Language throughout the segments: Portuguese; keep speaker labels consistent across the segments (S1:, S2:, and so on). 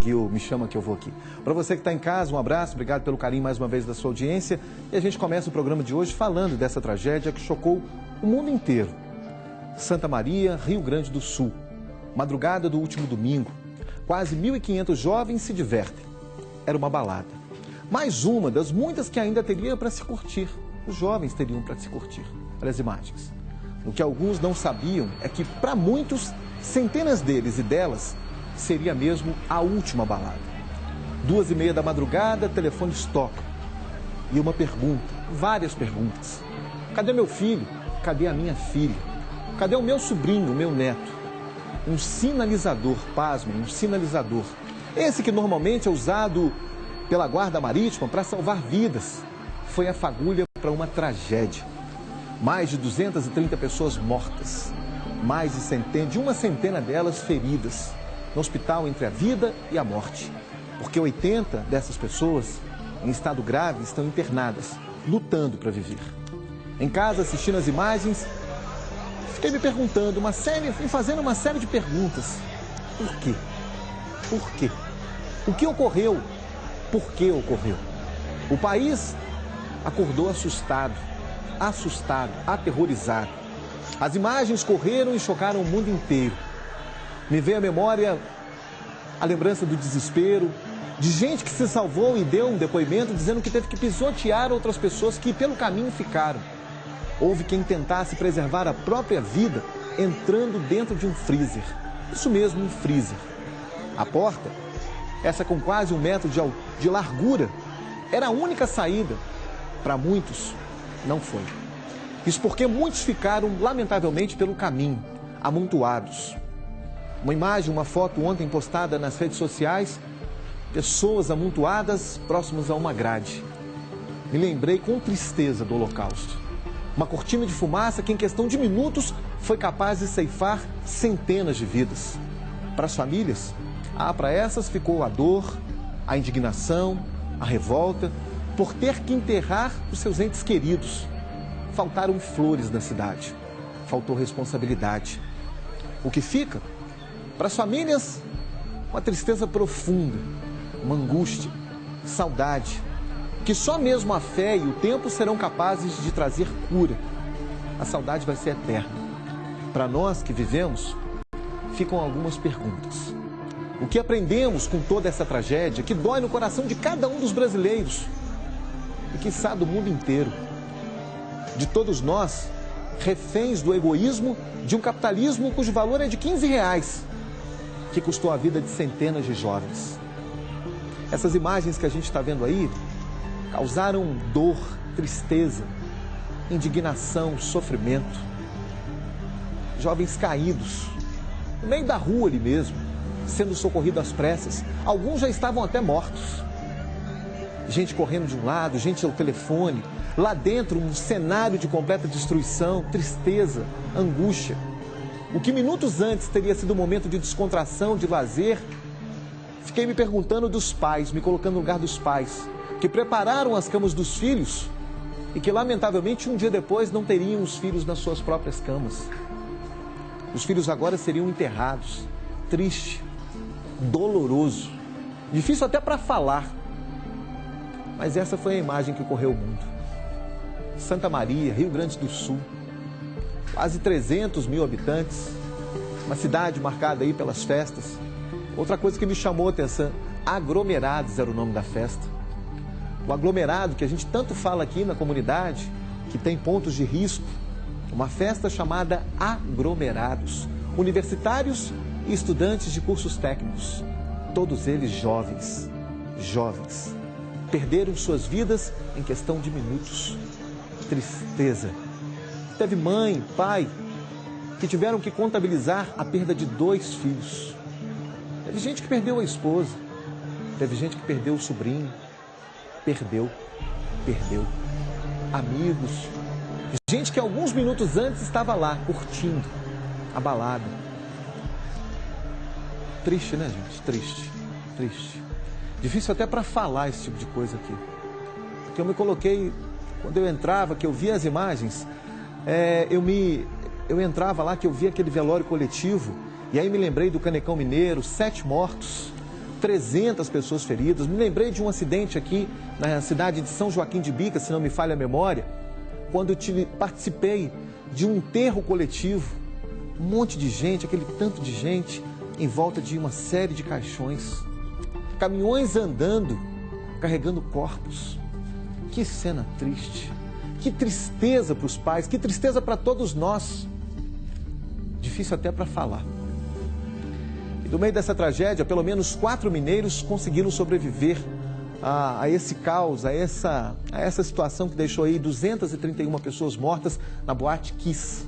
S1: Gil, me chama que eu vou aqui. Para você que está em casa, um abraço, obrigado pelo carinho mais uma vez da sua audiência. E a gente começa o programa de hoje falando dessa tragédia que chocou o mundo inteiro. Santa Maria, Rio Grande do Sul. Madrugada do último domingo. Quase 1.500 jovens se divertem. Era uma balada. Mais uma das muitas que ainda teria para se curtir. Os jovens teriam para se curtir. Olha as imagens. O que alguns não sabiam é que, para muitos, centenas deles e delas, seria mesmo a última balada. 2h30 da madrugada, telefones tocam. E uma pergunta, várias perguntas. Cadê meu filho? Cadê a minha filha? Cadê o meu sobrinho, o meu neto? Um sinalizador, pasmem, um sinalizador. Esse que normalmente é usado pela Guarda Marítima para salvar vidas. Foi a fagulha para uma tragédia. Mais de 230 pessoas mortas. Mais de uma centena delas feridas. No hospital entre a vida e a morte. Porque 80 dessas pessoas, em estado grave, estão internadas, lutando para viver. Em casa, assistindo as imagens, fiquei me perguntando, fui fazendo uma série de perguntas. Por quê? Por quê? O que ocorreu? Por que ocorreu? O país acordou assustado, aterrorizado. As imagens correram e chocaram o mundo inteiro. Me veio à memória a lembrança do desespero, de gente que se salvou e deu um depoimento dizendo que teve que pisotear outras pessoas que pelo caminho ficaram. Houve quem tentasse preservar a própria vida entrando dentro de um freezer. Isso mesmo, um freezer. A porta, essa com quase 1 metro de largura, era a única saída. Para muitos, não foi. Isso porque muitos ficaram, lamentavelmente, pelo caminho, amontoados. Uma imagem, uma foto ontem postada nas redes sociais, pessoas amontoadas próximas a uma grade. Me lembrei com tristeza do Holocausto. Uma cortina de fumaça que em questão de minutos foi capaz de ceifar centenas de vidas. Para as famílias, para essas ficou a dor, a indignação, a revolta por ter que enterrar os seus entes queridos. Faltaram flores na cidade, faltou responsabilidade. O que fica? Para as famílias, uma tristeza profunda, uma angústia, saudade, que só mesmo a fé e o tempo serão capazes de trazer cura. A saudade vai ser eterna. Para nós que vivemos, ficam algumas perguntas. O que aprendemos com toda essa tragédia que dói no coração de cada um dos brasileiros e, quiçá, do mundo inteiro? De todos nós, reféns do egoísmo de um capitalismo cujo valor é de R$15, que custou a vida de centenas de jovens. Essas imagens que a gente está vendo aí causaram dor, tristeza, indignação, sofrimento. Jovens caídos, no meio da rua ali mesmo, sendo socorridos às pressas. Alguns já estavam até mortos. Gente correndo de um lado, gente ao telefone. Lá dentro, um cenário de completa destruição, tristeza, angústia. O que minutos antes teria sido um momento de descontração, de lazer, fiquei me perguntando dos pais, me colocando no lugar dos pais, que prepararam as camas dos filhos e que, lamentavelmente, um dia depois não teriam os filhos nas suas próprias camas. Os filhos agora seriam enterrados. Triste, doloroso, difícil até para falar. Mas essa foi a imagem que correu o mundo. Santa Maria, Rio Grande do Sul, quase 300 mil habitantes, uma cidade marcada aí pelas festas. Outra coisa que me chamou a atenção, aglomerados era o nome da festa. O aglomerado que a gente tanto fala aqui na comunidade, que tem pontos de risco, uma festa chamada aglomerados, universitários e estudantes de cursos técnicos, todos eles jovens, perderam suas vidas em questão de minutos. Tristeza. Teve mãe, pai, que tiveram que contabilizar a perda de 2 filhos. Teve gente que perdeu a esposa, teve gente que perdeu o sobrinho, perdeu amigos, gente que alguns minutos antes estava lá, curtindo a balada. Triste, né, gente? Triste. Difícil até para falar esse tipo de coisa aqui. Porque eu me coloquei, quando eu entrava, que eu via as imagens, eu entrava lá, que eu via aquele velório coletivo, e aí me lembrei do Canecão Mineiro, 7 mortos, 300 pessoas feridas. Me lembrei de um acidente aqui na cidade de São Joaquim de Bica, se não me falha a memória, quando eu participei de um enterro coletivo. Um monte de gente, aquele tanto de gente, em volta de uma série de caixões. Caminhões andando, carregando corpos. Que cena triste. Que tristeza para os pais, que tristeza para todos nós. Difícil até para falar. E no meio dessa tragédia, pelo menos 4 mineiros conseguiram sobreviver a esse caos, a essa situação que deixou aí 231 pessoas mortas na boate Kiss.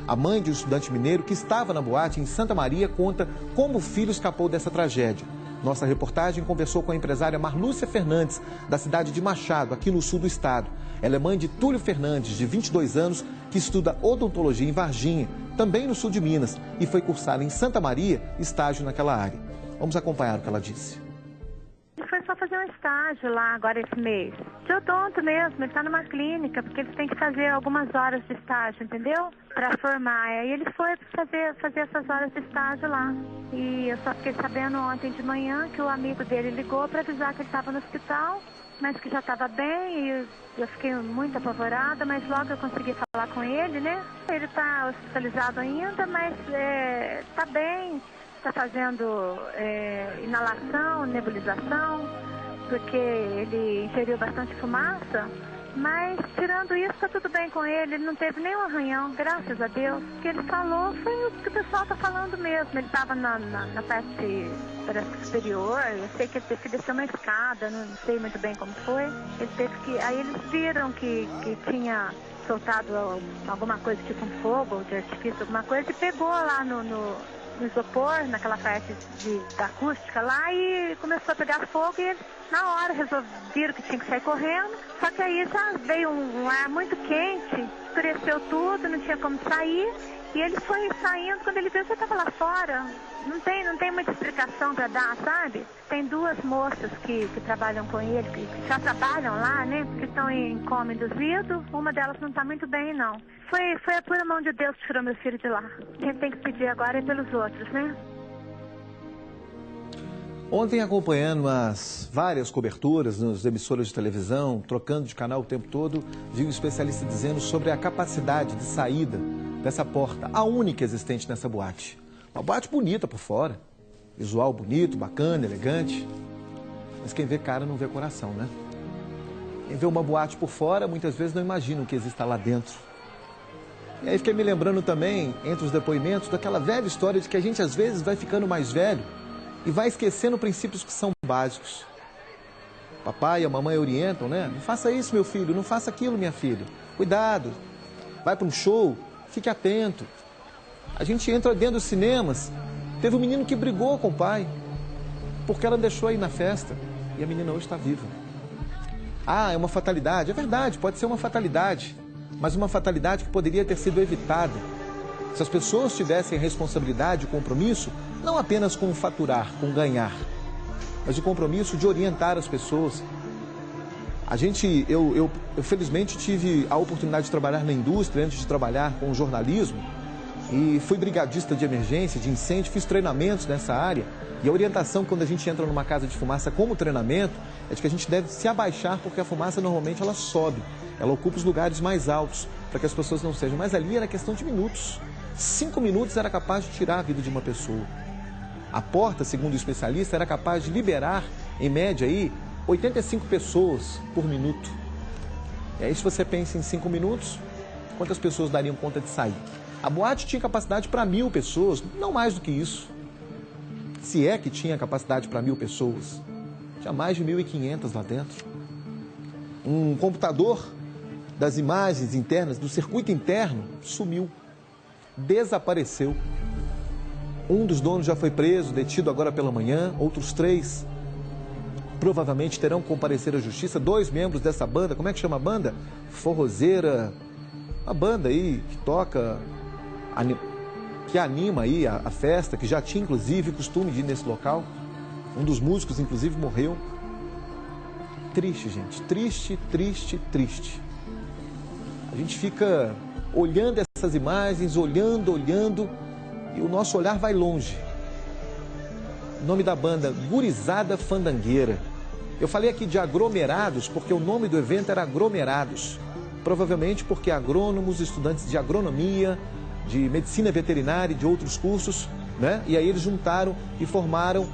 S1: A mãe de um estudante mineiro que estava na boate em Santa Maria conta como o filho escapou dessa tragédia. Nossa reportagem conversou com a empresária Marlúcia Fernandes, da cidade de Machado, aqui no sul do estado. Ela é mãe de Túlio Fernandes, de 22 anos, que estuda odontologia em Varginha, também no sul de Minas, e foi cursar em Santa Maria, estágio naquela área. Vamos acompanhar o que ela disse.
S2: Ele foi só fazer um estágio lá agora esse mês. De odonto mesmo, ele está numa clínica, porque eles têm que fazer algumas horas de estágio, entendeu? Para formar. Aí ele foi fazer essas horas de estágio lá. E eu só fiquei sabendo ontem de manhã que o amigo dele ligou para avisar que ele estava no hospital, mas que já estava bem, e eu fiquei muito apavorada, mas logo eu consegui falar com ele, né? Ele está hospitalizado ainda, mas está bem. Está fazendo inalação, nebulização, porque ele ingeriu bastante fumaça, mas tirando isso está tudo bem com ele, ele não teve nenhum arranhão, graças a Deus. O que ele falou foi o que o pessoal está falando mesmo, ele estava na parte superior, eu sei que ele teve que descer uma escada, não sei muito bem como foi, aí eles viram que tinha soltado alguma coisa tipo um fogo de artifício, alguma coisa, e pegou lá no isopor, naquela parte da acústica lá, e começou a pegar fogo, e eles na hora resolveram que tinha que sair correndo, só que aí já veio um ar muito quente, escureceu tudo, não tinha como sair, e ele foi saindo, quando ele viu, já estava lá fora. Não tem muita explicação para dar, sabe? Tem 2 moças que trabalham com ele, que já trabalham lá, né? Que estão em coma induzido. Uma delas não está muito bem, não. Foi a pura mão de Deus que tirou meu filho de lá. A gente tem que pedir agora é pelos outros, né?
S1: Ontem, acompanhando as várias coberturas nas emissoras de televisão, trocando de canal o tempo todo, vi um especialista dizendo sobre a capacidade de saída dessa porta, a única existente nessa boate. Uma boate bonita por fora, visual bonito, bacana, elegante, mas quem vê cara não vê coração, né? Quem vê uma boate por fora, muitas vezes não imagina o que existe lá dentro. E aí fiquei me lembrando também, entre os depoimentos, daquela velha história de que a gente às vezes vai ficando mais velho e vai esquecendo princípios que são básicos. Papai e a mamãe orientam, né? Não faça isso, meu filho, não faça aquilo, minha filha. Cuidado, vai para um show, fique atento. A gente entra dentro dos cinemas, teve um menino que brigou com o pai, porque ela deixou aí na festa, e a menina hoje está viva. Ah, é uma fatalidade. É verdade, pode ser uma fatalidade, mas uma fatalidade que poderia ter sido evitada se as pessoas tivessem responsabilidade e compromisso, não apenas com faturar, com ganhar, mas o compromisso de orientar as pessoas. Eu felizmente tive a oportunidade de trabalhar na indústria antes de trabalhar com o jornalismo, e fui brigadista de emergência, de incêndio, fiz treinamentos nessa área. E a orientação quando a gente entra numa casa de fumaça como treinamento é de que a gente deve se abaixar, porque a fumaça normalmente ela sobe, ela ocupa os lugares mais altos, para que as pessoas não sejam. Mas ali era questão de minutos. 5 minutos era capaz de tirar a vida de uma pessoa. A porta, segundo o especialista, era capaz de liberar, em média, aí, 85 pessoas por minuto. E aí, se você pensa em 5 minutos, quantas pessoas dariam conta de sair? A boate tinha capacidade para 1.000 pessoas, não mais do que isso. Se é que tinha capacidade para 1.000 pessoas. Tinha mais de 1.500 lá dentro. Um computador das imagens internas, do circuito interno, sumiu. Desapareceu. Um dos donos já foi preso, detido agora pela manhã. Outros 3 provavelmente terão que comparecer à justiça. 2 membros dessa banda, como é que chama a banda? Forrozeira. Uma banda aí que toca, que anima aí a festa, que já tinha inclusive costume de ir nesse local. Um dos músicos inclusive morreu. Triste, gente. Triste, triste, triste. A gente fica olhando essas imagens, olhando, e o nosso olhar vai longe. nome da banda Gurizada Fandangueira. Eu falei aqui de aglomerados porque o nome do evento era Aglomerados. Provavelmente porque agrônomos, estudantes de agronomia, de medicina veterinária e de outros cursos, né? E aí eles juntaram e formaram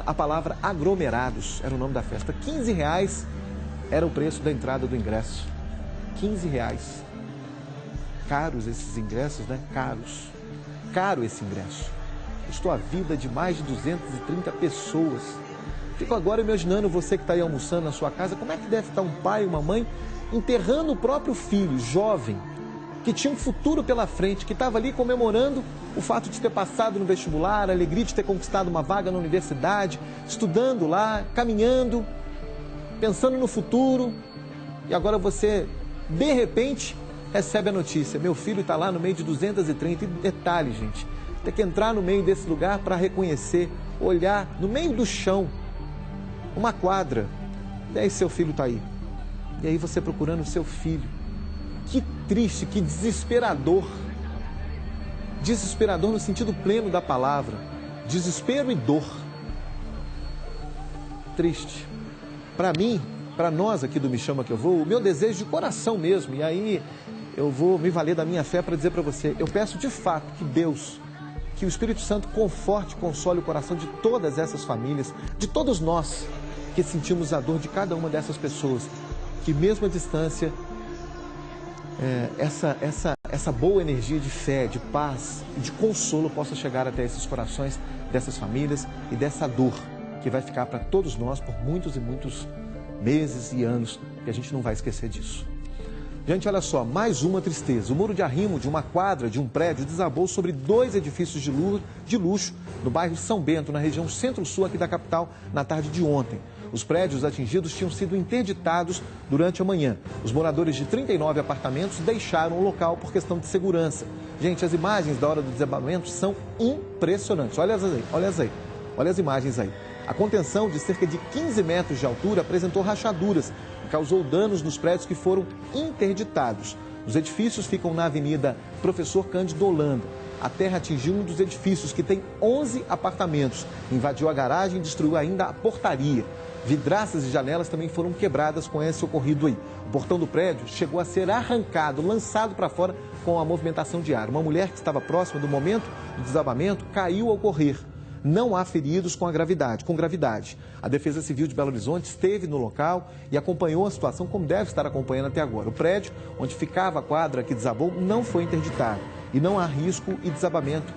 S1: a palavra aglomerados. Era o nome da festa. R$15 era o preço da entrada do ingresso. R$15. Caros esses ingressos, né? Caros. Caro esse ingresso. Custou a vida de mais de 230 pessoas. Fico agora imaginando você que está aí almoçando na sua casa, como é que deve estar um pai e uma mãe enterrando o próprio filho, jovem, que tinha um futuro pela frente, que estava ali comemorando o fato de ter passado no vestibular, a alegria de ter conquistado uma vaga na universidade, estudando lá, caminhando, pensando no futuro. E agora você, de repente, recebe a notícia: meu filho está lá no meio de 230. E detalhe, gente, tem que entrar no meio desse lugar para reconhecer, olhar no meio do chão, uma quadra, e aí seu filho está aí. E aí você procurando o seu filho. Que triste, que desesperador. Desesperador no sentido pleno da palavra. Desespero e dor. Triste. Para mim, para nós aqui do Me Chama Que Eu Vou, o meu desejo de coração mesmo, e aí eu vou me valer da minha fé para dizer para você, eu peço de fato que Deus, que o Espírito Santo conforte e console o coração de todas essas famílias, de todos nós que sentimos a dor de cada uma dessas pessoas, que mesmo à distância, essa boa energia de fé, de paz e de consolo possa chegar até esses corações dessas famílias e dessa dor que vai ficar para todos nós por muitos e muitos meses e anos, que a gente não vai esquecer disso. Gente, olha só, mais uma tristeza. O muro de arrimo de uma quadra de um prédio desabou sobre 2 edifícios de luxo no bairro São Bento, na região centro-sul aqui da capital, na tarde de ontem. Os prédios atingidos tinham sido interditados durante a manhã. Os moradores de 39 apartamentos deixaram o local por questão de segurança. Gente, as imagens da hora do desabamento são impressionantes. Olha as imagens aí. A contenção de cerca de 15 metros de altura apresentou rachaduras e causou danos nos prédios que foram interditados. Os edifícios ficam na Avenida Professor Cândido Holanda. A terra atingiu um dos edifícios, que tem 11 apartamentos. Invadiu a garagem e destruiu ainda a portaria. Vidraças e janelas também foram quebradas com esse ocorrido aí. O portão do prédio chegou a ser arrancado, lançado para fora com a movimentação de ar. Uma mulher que estava próxima do momento do desabamento caiu ao correr. Não há feridos com gravidade. A Defesa Civil de Belo Horizonte esteve no local e acompanhou a situação como deve estar acompanhando até agora. O prédio onde ficava a quadra que desabou não foi interditado e não há risco e desabamento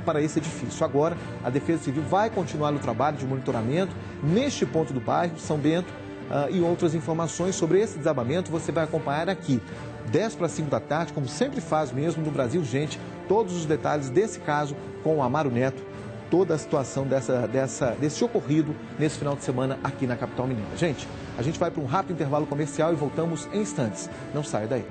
S1: para esse edifício. Agora, a Defesa Civil vai continuar no trabalho de monitoramento neste ponto do bairro, São Bento, e outras informações sobre esse desabamento você vai acompanhar aqui, 10 para 5 da tarde, como sempre faz mesmo no Brasil Gente, todos os detalhes desse caso com o Amaro Neto, toda a situação desse ocorrido nesse final de semana aqui na capital mineira. Gente, a gente vai para um rápido intervalo comercial e voltamos em instantes. Não saia daí.